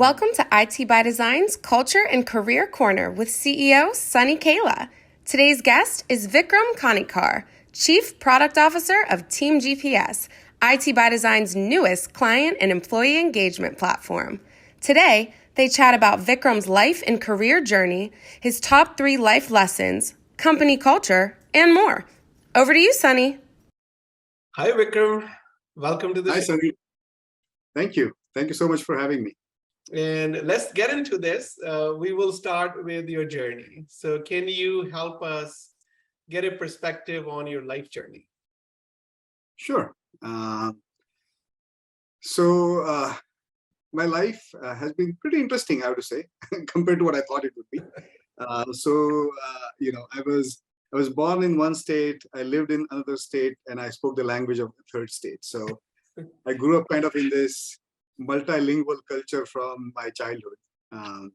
Welcome to IT by Design's Culture and Career Corner with CEO Sunny Kaila. Today's guest is Vikram Kanitkar, Chief Product Officer of Team GPS, IT by Design's newest client and employee engagement platform. Today, they chat about Vikram's life and career journey, his top 3 life lessons, company culture, and more. Over to you, Sunny. Hi, Vikram. Welcome to the show. Hi, Sunny. Thank you. Thank you so much for having me. And let's get into this. We will start with your journey. So can you help us get a perspective on your life journey? Sure. My life has been pretty interesting, I would say, compared to what I thought it would be. I was born in one state, I lived in another state, and I spoke the language of the third state. So I grew up kind of in this multilingual culture from my childhood. And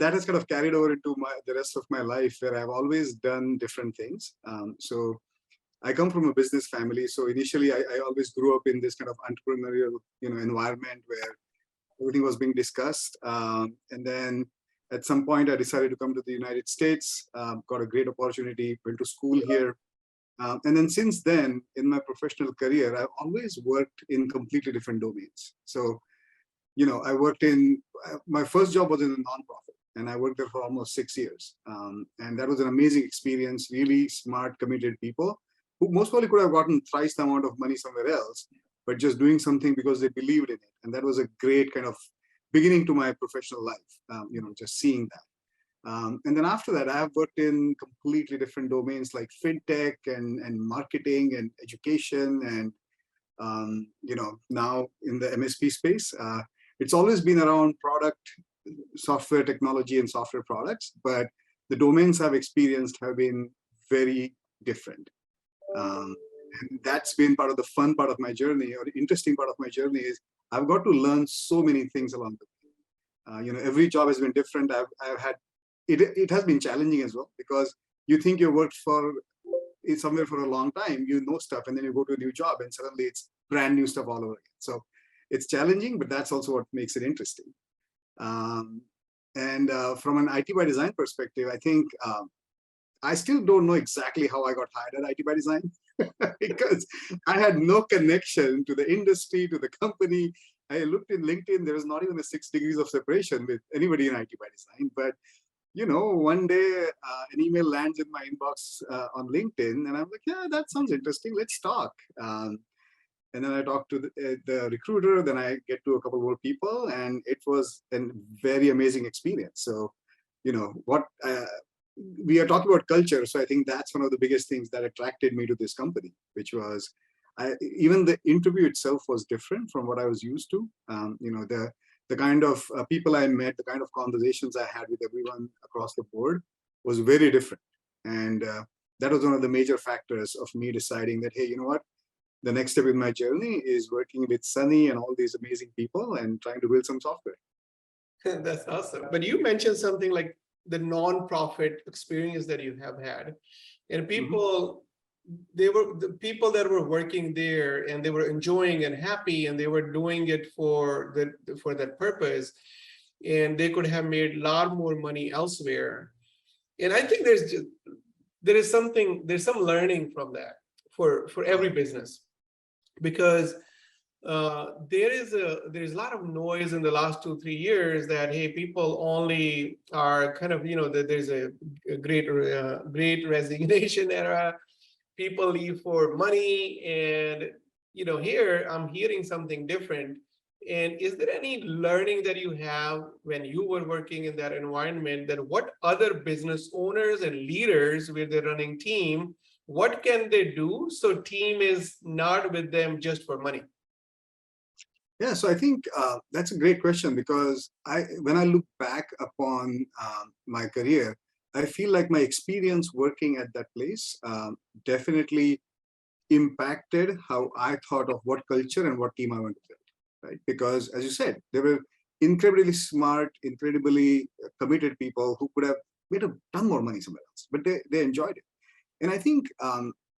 that has kind of carried over into the rest of my life, where I've always done different things. So I come from a business family. So initially, I always grew up in this kind of entrepreneurial, environment where everything was being discussed. And then at some point, I decided to come to the United States, got a great opportunity, went to school here. And then since then, in my professional career, I've always worked in completely different domains. So, I worked my first job was in a nonprofit, and I worked there for almost 6 years. And that was an amazing experience, really smart, committed people who most probably could have gotten thrice the amount of money somewhere else, but just doing something because they believed in it. And that was a great kind of beginning to my professional life, just seeing that. And then after that, I have worked in completely different domains like fintech and marketing and education and, now in the MSP space. It's always been around product, software technology and software products, but the domains I've experienced have been very different. And that's been part of the fun part of my journey, or the interesting part of my journey is I've got to learn so many things along the way. Every job has been different. I've had It has been challenging as well, because you think you worked somewhere for a long time, you know stuff, and then you go to a new job and suddenly it's brand new stuff all over again. So it's challenging, but that's also what makes it interesting. From an IT by Design perspective, I think I still don't know exactly how I got hired at IT by Design because I had no connection to the industry, to the company. I looked in LinkedIn, there was not even a 6 degrees of separation with anybody in IT by Design, but one day an email lands in my inbox on LinkedIn, and I'm like, yeah, that sounds interesting. Let's talk. And then I talk to the recruiter, then I get to a couple more people, and it was a very amazing experience. So, we are talking about culture. So I think that's one of the biggest things that attracted me to this company, which was even the interview itself was different from what I was used to. The kind of people I met, the kind of conversations I had with everyone across the board was very different. And that was one of the major factors of me deciding that, hey, you know what? The next step in my journey is working with Sunny and all these amazing people and trying to build some software. That's awesome. But you mentioned something like the non-profit experience that you have had. And people, they were the people that were working there and they were enjoying and happy and they were doing it for that purpose, and they could have made a lot more money elsewhere. And I think there's some learning from that for every business, because there's a lot of noise in the last 2-3 years that, hey, people only are kind of, that there's a great resignation era. People leave for money, and here I'm hearing something different. And is there any learning that you have when you were working in that environment, that what other business owners and leaders with the running team, what can they do so team is not with them just for money? Yeah, so I think that's a great question, because when I look back upon my career, I feel like my experience working at that place definitely impacted how I thought of what culture and what team I want to build, right? Because as you said, they were incredibly smart, incredibly committed people who could have made a ton more money somewhere else, but they enjoyed it. And I think,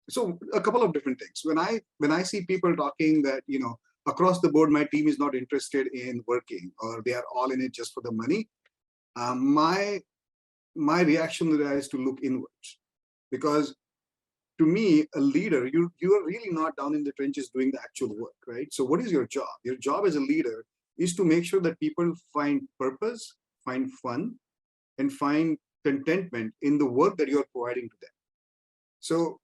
so a couple of different things. When I see people talking that, across the board, my team is not interested in working, or they are all in it just for the money, my reaction to that is to look inwards. Because to me, a leader, you are really not down in the trenches doing the actual work, right? So what is your job? Your job as a leader is to make sure that people find purpose, find fun, and find contentment in the work that you're providing to them. So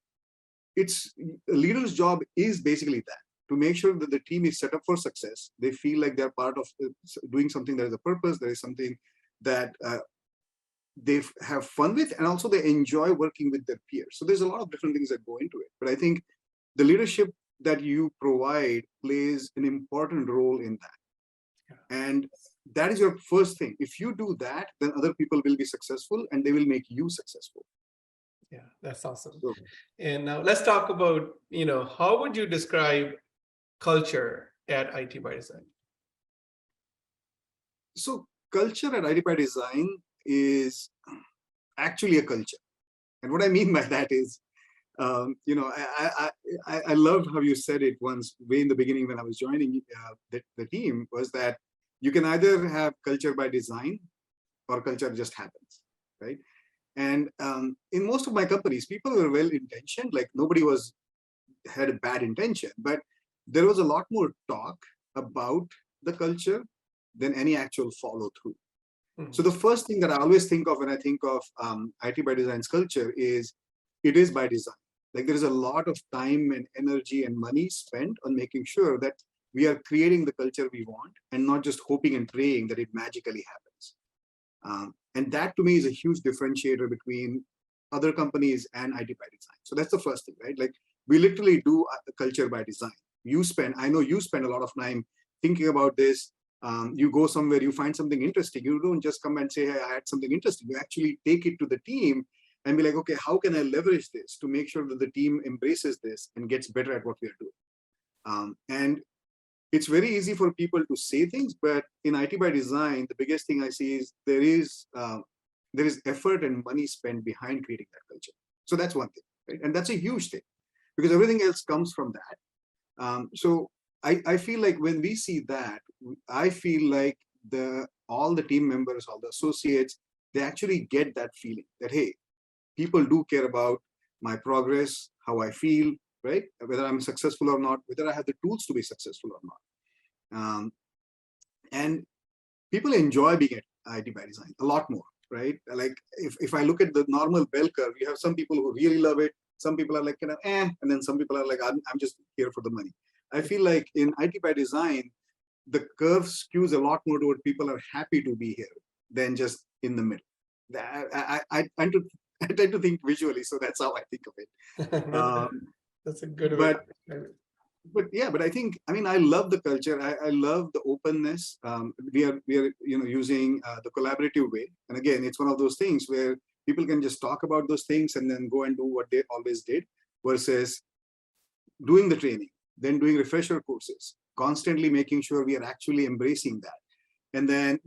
it's a leader's job is basically that, to make sure that the team is set up for success. They feel like they're part of doing something that is a purpose, there is something that they have fun with, and also they enjoy working with their peers. So there's a lot of different things that go into it. But I think the leadership that you provide plays an important role in that. And that is your first thing. If you do that, then other people will be successful and they will make you successful. Yeah, that's awesome. So, And now let's talk about, how would you describe culture at IT by Design? so culture at IT by Design is actually a culture. And what I mean by that is, I loved how you said it once way in the beginning when I was joining the team, was that you can either have culture by design or culture just happens, right? And in most of my companies, people were well-intentioned, like nobody had a bad intention, but there was a lot more talk about the culture than any actual follow-through. So the first thing that I always think of when I think of IT by Design's culture is, it is by design. Like there is a lot of time and energy and money spent on making sure that we are creating the culture we want and not just hoping and praying that it magically happens. And that to me is a huge differentiator between other companies and IT by Design. So that's the first thing, right? Like we literally do a culture by design. I know you spend a lot of time thinking about this. You go somewhere, you find something interesting. You don't just come and say, hey, I had something interesting. You actually take it to the team and be like, okay, how can I leverage this to make sure that the team embraces this and gets better at what we are doing? And it's very easy for people to say things, but in IT by Design, the biggest thing I see is there is effort and money spent behind creating that culture. So that's one thing, right? And that's a huge thing because everything else comes from that. So I feel like when we see that, I feel like all the team members, all the associates, they actually get that feeling that, hey, people do care about my progress, how I feel, right? Whether I'm successful or not, whether I have the tools to be successful or not. And people enjoy being at IT by Design a lot more, right? Like if I look at the normal bell curve, you have some people who really love it. Some people are like, and then some people are like, I'm just here for the money. I feel like in IT by Design, the curve skews a lot more toward people are happy to be here than just in the middle. I tend to think visually, so that's how I think of it. That's a good way. But I think, I love the culture. I love the openness. We are using the collaborative way. And again, it's one of those things where people can just talk about those things and then go and do what they always did, versus doing the training, then doing refresher courses, constantly making sure we are actually embracing that. And then,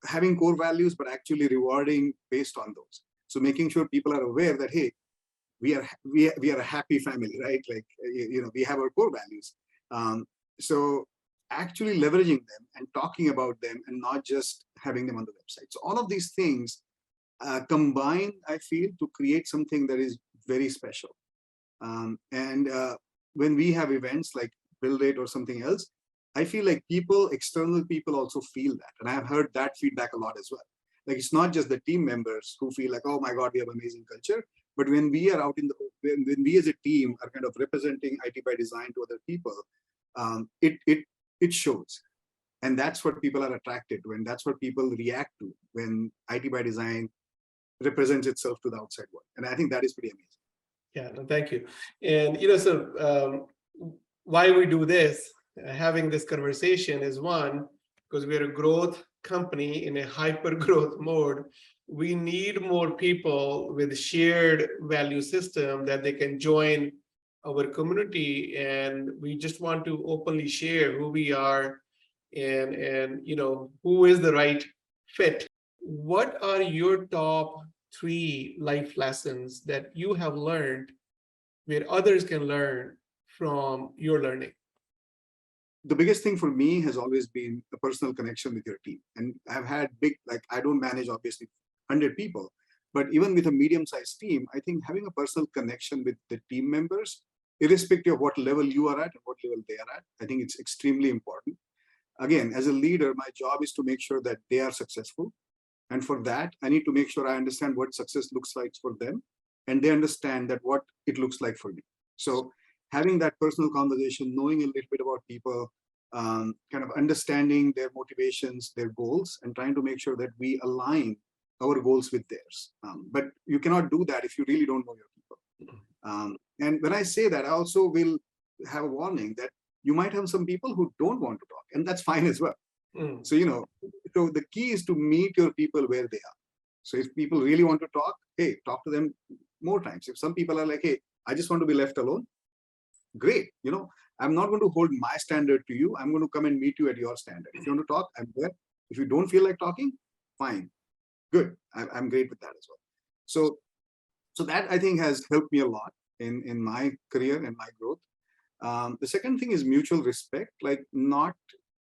having core values, but actually rewarding based on those. So making sure people are aware that, hey, we are a happy family, right? Like, we have our core values. So actually leveraging them and talking about them and not just having them on the website. So all of these things combine, I feel, to create something that is very special. When we have events like Build It or something else, I feel like external people also feel that. And I've heard that feedback a lot as well. Like it's not just the team members who feel like, oh my God, we have amazing culture. But when we are out when we as a team are kind of representing IT by Design to other people, it shows. And that's what people are attracted to. And that's what people react to when IT by Design represents itself to the outside world. And I think that is pretty amazing. Yeah, no, thank you. And, so why we do this, having this conversation is one, because we're a growth company in a hyper growth mode. We need more people with shared value system that they can join our community. And we just want to openly share who we are and who is the right fit. What are your top 3 life lessons that you have learned where others can learn from your learning? the biggest thing for me has always been the personal connection with your team. And I've had big, like I don't manage obviously 100 people, but even with a medium-sized team, I think having a personal connection with the team members, irrespective of what level you are at and what level they are at, I think it's extremely important. Again, as a leader, my job is to make sure that they are successful. And for that, I need to make sure I understand what success looks like for them, and they understand that what it looks like for me. So having that personal conversation, knowing a little bit about people, kind of understanding their motivations, their goals, and trying to make sure that we align our goals with theirs. But you cannot do that if you really don't know your people. And when I say that, I also will have a warning that you might have some people who don't want to talk, and that's fine as well. So, so the key is to meet your people where they are. So if people really want to talk, hey, talk to them more times. If some people are like, hey, I just want to be left alone, great. I'm not going to hold my standard to you. I'm going to come and meet you at your standard. If you want to talk, I'm there. If you don't feel like talking, fine. Good. I'm great with that as well. So that I think has helped me a lot in my career and my growth. The second thing is mutual respect, like not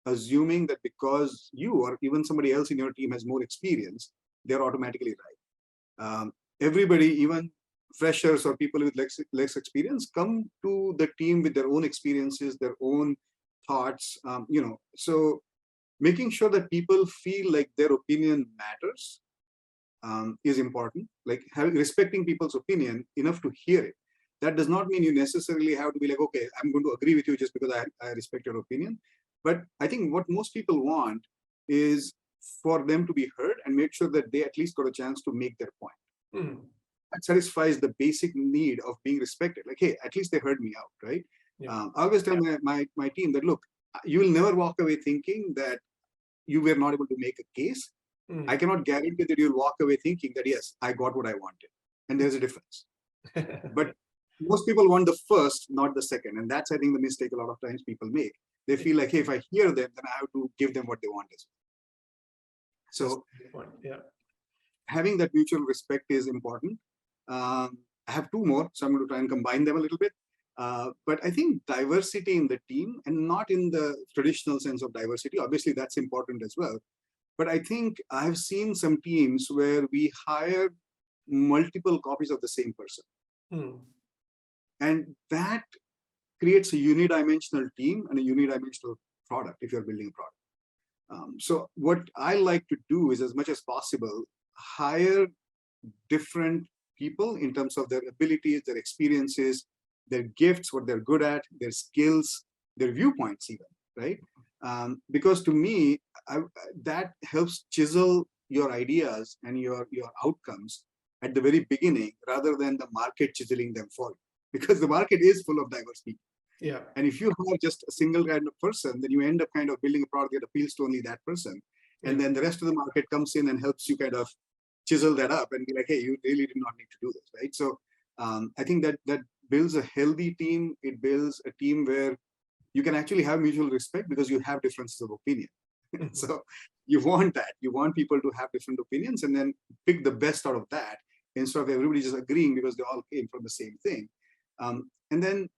assuming that because you or even somebody else in your team has more experience, they're automatically right. Everybody, even freshers or people with less experience, come to the team with their own experiences, their own thoughts, so making sure that people feel like their opinion matters is important, like respecting people's opinion enough to hear it. That does not mean you necessarily have to be like, okay, I'm going to agree with you just because I respect your opinion. But I think what most people want is for them to be heard and make sure that they at least got a chance to make their point. That satisfies the basic need of being respected. Like, hey, at least they heard me out, right? I always tell my team that, look, you will never walk away thinking that you were not able to make a case. I cannot guarantee that you'll walk away thinking that, yes, I got what I wanted. And there's a difference. But most people want the first, not the second. And that's, I think, the mistake a lot of times people make. They feel like, hey, if I hear them, then I have to give them what they want as well. So having that mutual respect is important. I have two more, so I'm going to try and combine them a little bit. But I think diversity in the team, and not in the traditional sense of diversity, obviously that's important as well. But I think I've seen some teams where we hire multiple copies of the same person. And that creates a unidimensional team and a unidimensional product if you're building a product. So what I like to do is, as much as possible, hire different people in terms of their abilities, their experiences, their gifts, what they're good at, their skills, their viewpoints even, right? Because to me, that helps chisel your ideas and your outcomes at the very beginning, rather than the market chiseling them for you. Because the market is full of diverse people. And if you have just a single kind of person, then you end up kind of building a product that appeals to only that person. And then the rest of the market comes in and helps you kind of chisel that up and be like, hey, you really did not need to do this, right? So I think that builds a healthy team. It builds a team where you can actually have mutual respect because you have differences of opinion. So you want that. You want people to have different opinions and then pick the best out of that, instead of everybody just agreeing because they all came from the same thing. And then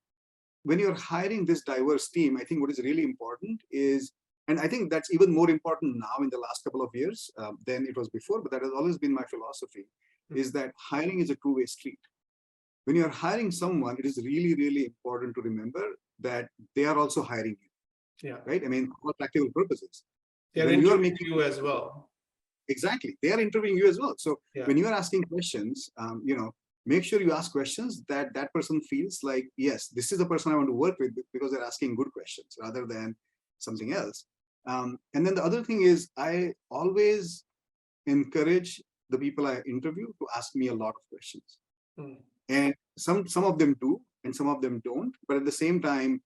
when you're hiring this diverse team, I think what is really important is, and I think that's even more important now in the last couple of years than it was before, but that has always been my philosophy, is that hiring is a two-way street. When you're hiring someone, it is really, really important to remember that they are also hiring you. Right? I mean, for practical purposes. They're interviewing you as well. Exactly. They are interviewing you as well. So when you are asking questions, make sure you ask questions that that person feels like, yes, this is the person I want to work with because they're asking good questions rather than something else. And then the other thing is, I always encourage the people I interview to ask me a lot of questions. And some of them do, and some of them don't. But at the same time,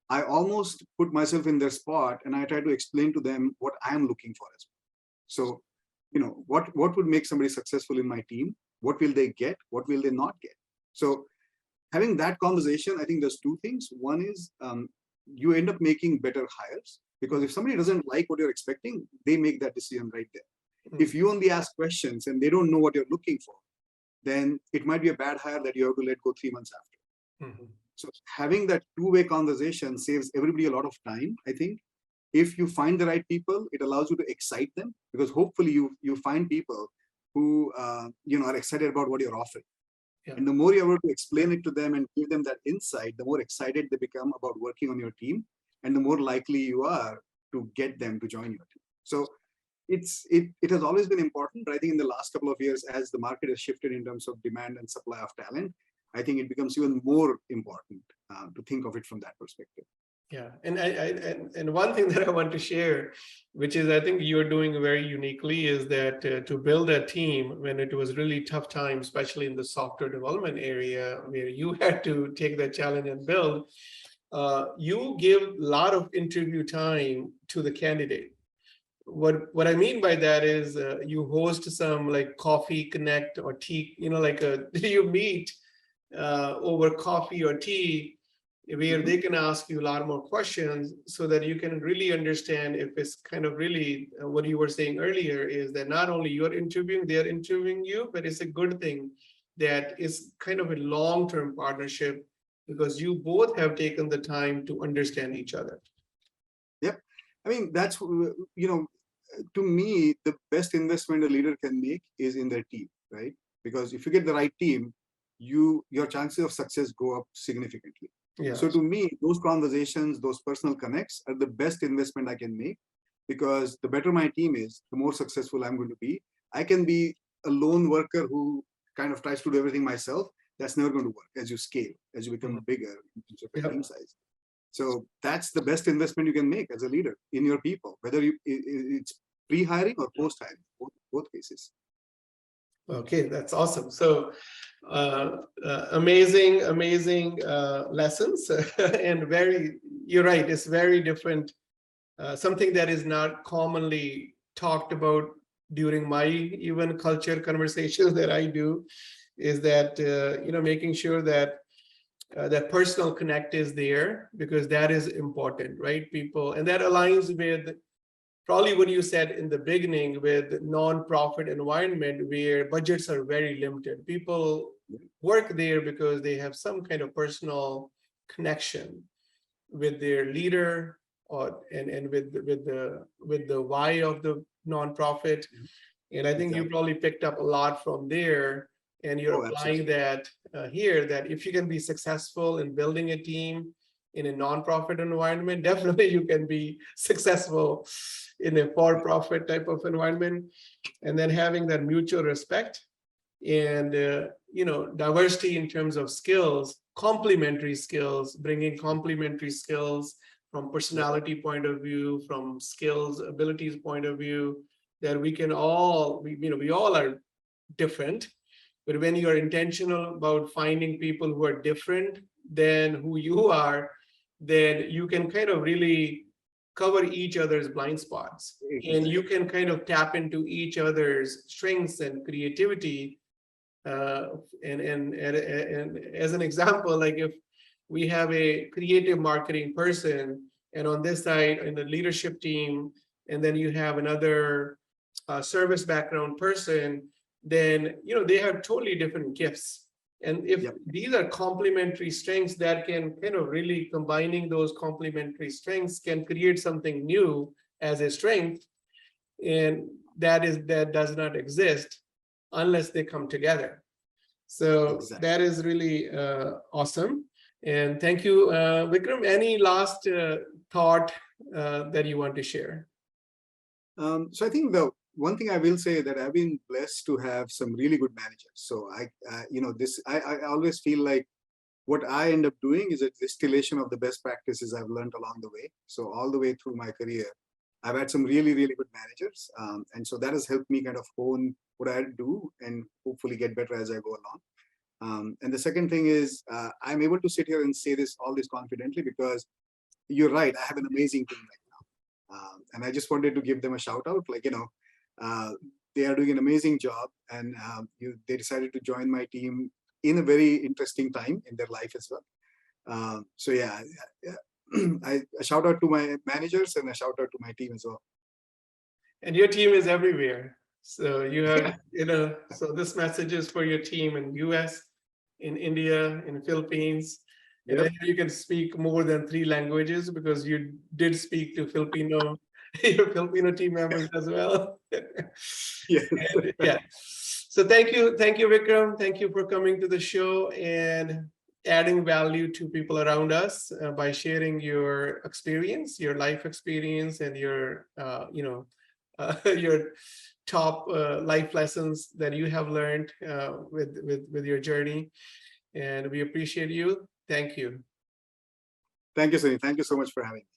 I almost put myself in their spot and I try to explain to them what I'm looking for as well. So, what would make somebody successful in my team? What will they get? What will they not get? So having that conversation, I think there's two things. One is you end up making better hires, because if somebody doesn't like what you're expecting, they make that decision right there. If you only ask questions and they don't know what you're looking for, then it might be a bad hire that you have to let go 3 months after. So having that two-way conversation saves everybody a lot of time, I think. If you find the right people, it allows you to excite them, because hopefully you find people who are excited about what you're offering. Yeah. And the more you're able to explain it to them and give them that insight, the more excited they become about working on your team, and the more likely you are to get them to join your team. So it has always been important, but I think in the last couple of years, as the market has shifted in terms of demand and supply of talent, I think it becomes even more important to think of it from that perspective. Yeah, and one thing that I want to share, which is I think you're doing very uniquely, is that to build a team when it was really tough time, especially in the software development area, where you had to take that challenge and build, you give a lot of interview time to the candidate. What I mean by that is you host some like coffee connect or tea, like you meet over coffee or tea, where they can ask you a lot more questions, so that you can really understand if it's kind of really what you were saying earlier, is that not only you're interviewing, they're interviewing you, but it's a good thing that it's kind of a long-term partnership, because you both have taken the time to understand each other. Yep. I mean, that's, to me, the best investment a leader can make is in their team, right? Because if you get the right team, your chances of success go up significantly. Yeah. So to me, those conversations, those personal connects are the best investment I can make, because the better my team is, the more successful I'm going to be. I can be a lone worker who kind of tries to do everything myself. That's never going to work as you scale, as you become bigger in terms of your team size. So that's the best investment you can make as a leader in your people, whether it's pre-hiring or post-hiring, both cases. Okay, that's awesome. So amazing lessons and you're right, it's very different. Something that is not commonly talked about during my even culture conversations that I do is that, making sure that that personal connect is there, because that is important, right? People, and that aligns with probably what you said in the beginning with non-profit environment where budgets are very limited. People work there because they have some kind of personal connection with their leader, and with the why of the nonprofit. And I think you probably picked up a lot from there, and you're applying that here, that if you can be successful in building a team in a nonprofit environment, definitely you can be successful in a for-profit type of environment. And then having that mutual respect and diversity in terms of skills, complementary skills, bringing complementary skills from personality point of view, from skills, abilities point of view, that we can all, we all are different. But when you are intentional about finding people who are different than who you are, then you can kind of really cover each other's blind spots, and you can kind of tap into each other's strengths and creativity. And as an example, like if we have a creative marketing person, and on this side in the leadership team, and then you have another service background person, then they have totally different gifts. And if these are complementary strengths, that can kind of really combining those complementary strengths can create something new as a strength. And that does not exist unless they come together. So that is really awesome. And thank you, Vikram. Any last thought that you want to share? So I think the one thing I will say that I've been blessed to have some really good managers. So I always feel like what I end up doing is a distillation of the best practices I've learned along the way. So all the way through my career, I've had some really, really good managers. And so that has helped me kind of hone what I do and hopefully get better as I go along. And the second thing is I'm able to sit here and say all this confidently because you're right, I have an amazing team right now. And I just wanted to give them a shout out, they are doing an amazing job, and they decided to join my team in a very interesting time in their life as well. So yeah, a shout out to my managers and a shout out to my team as well. And your team is everywhere. So you have, so this message is for your team in US, in India, in Philippines, And I Yep. know you can speak more than 3 languages because you did speak to Filipino, your Filipino team members as well. Yes. And, yeah. So thank you, Vikram. Thank you for coming to the show and adding value to people around us by sharing your experience, your life experience, and your your top life lessons that you have learned with your journey. And we appreciate you. Thank you. Thank you, Sunny. Thank you so much for having me.